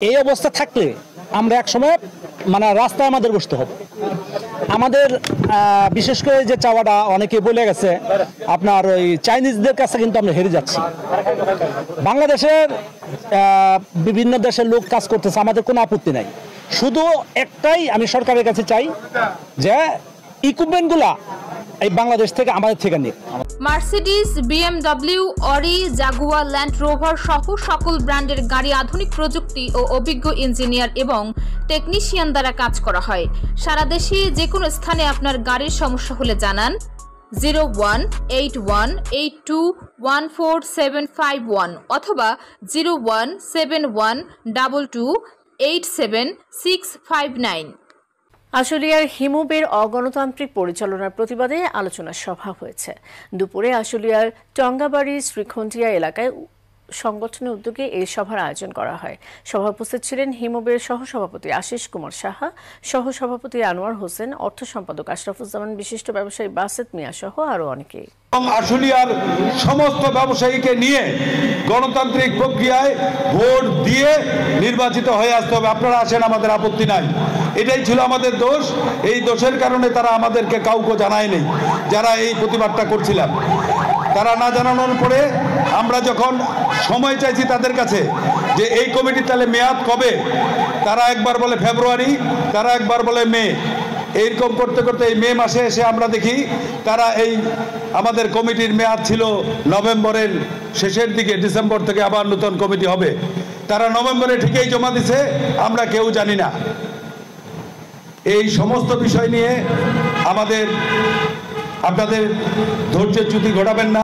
এই অবস্থা থাকলে আমরা এক সময় মানে রাস্তায় আমাদের বসতে হবে। আমাদের বিশেষ করে যে চাওয়াটা অনেকে বলে গেছে, আপনার ওই চাইনিজদের কাছে কিন্তু আমরা হেরে যাচ্ছি। বাংলাদেশের বিভিন্ন দেশের লোক কাজ করতেছে, আমাদের কোনো আপত্তি নাই। শুধু একটাই আমি সরকারের কাছে চাই যে ইকুইপমেন্টগুলা এই বাংলাদেশ থেকে আমাদের থেকে নিক। Mercedes, BMW, Ori, Jaguar, land rover সহ সকল ব্র্যান্ডের গাড়ি আধুনিক প্রযুক্তি ও অভিজ্ঞ ইঞ্জিনিয়ার এবং টেকনিশিয়ান দ্বারা কাজ করা হয়। সারা দেশে যে কোনো স্থানে আপনার গাড়ির সমস্যা হলে জানান 018182144751 অথবা 017122876659। আশুলিয়ার হিমুবের অগণতান্ত্রিক পরিচালনার প্রতিবাদে আলোচনা সভা হয়েছে। দুপুরে আশুলিয়ার টঙ্গাবাড়ি শ্রীখন্ডিয়া এলাকায় সংগঠনের উদ্যোগে এই সভার আয়োজন করা হয়। সভা উপস্থিত ছিলেন হিমুবের সহসভাপতি আশিস কুমার সাহা, সহসভাপতি আনোয়ার হোসেন, অর্থ সম্পাদক আশরাফুজ্জামান, বিশিষ্ট ব্যবসায়ী বাসেত মিয়া সহ আরো অনেকে। আশুলিয়ার সমস্ত ব্যবসায়ীকে নিয়ে গণতান্ত্রিক প্রক্রিয়ায় ভোট দিয়ে নির্বাচিত হয়ে আসতে হবে। আপনারা আসেন, আমাদের আপত্তি নাই। এটাই ছিল আমাদের দোষ। এই দোষের কারণে তারা আমাদেরকে কাউকে জানায়নি। যারা এই প্রতিবাদটা করছিলাম তারা না জানানোর পরে আমরা যখন সময় চাইছি তাদের কাছে যে এই কমিটির তাহলে মেয়াদ কবে, তারা একবার বলে ফেব্রুয়ারি, তারা একবার বলে মে। এইরকম করতে করতে এই মে মাসে এসে আমরা দেখি তারা এই আমাদের কমিটির মেয়াদ ছিল নভেম্বরের শেষের দিকে, ডিসেম্বর থেকে আবার নতুন কমিটি হবে। তারা নভেম্বরে ঠিকই জমা দিছে, আমরা কেউ জানি না। এই সমস্ত বিষয় নিয়ে আপনাদের ধৈর্যচ্যুতি ঘটাবেন না।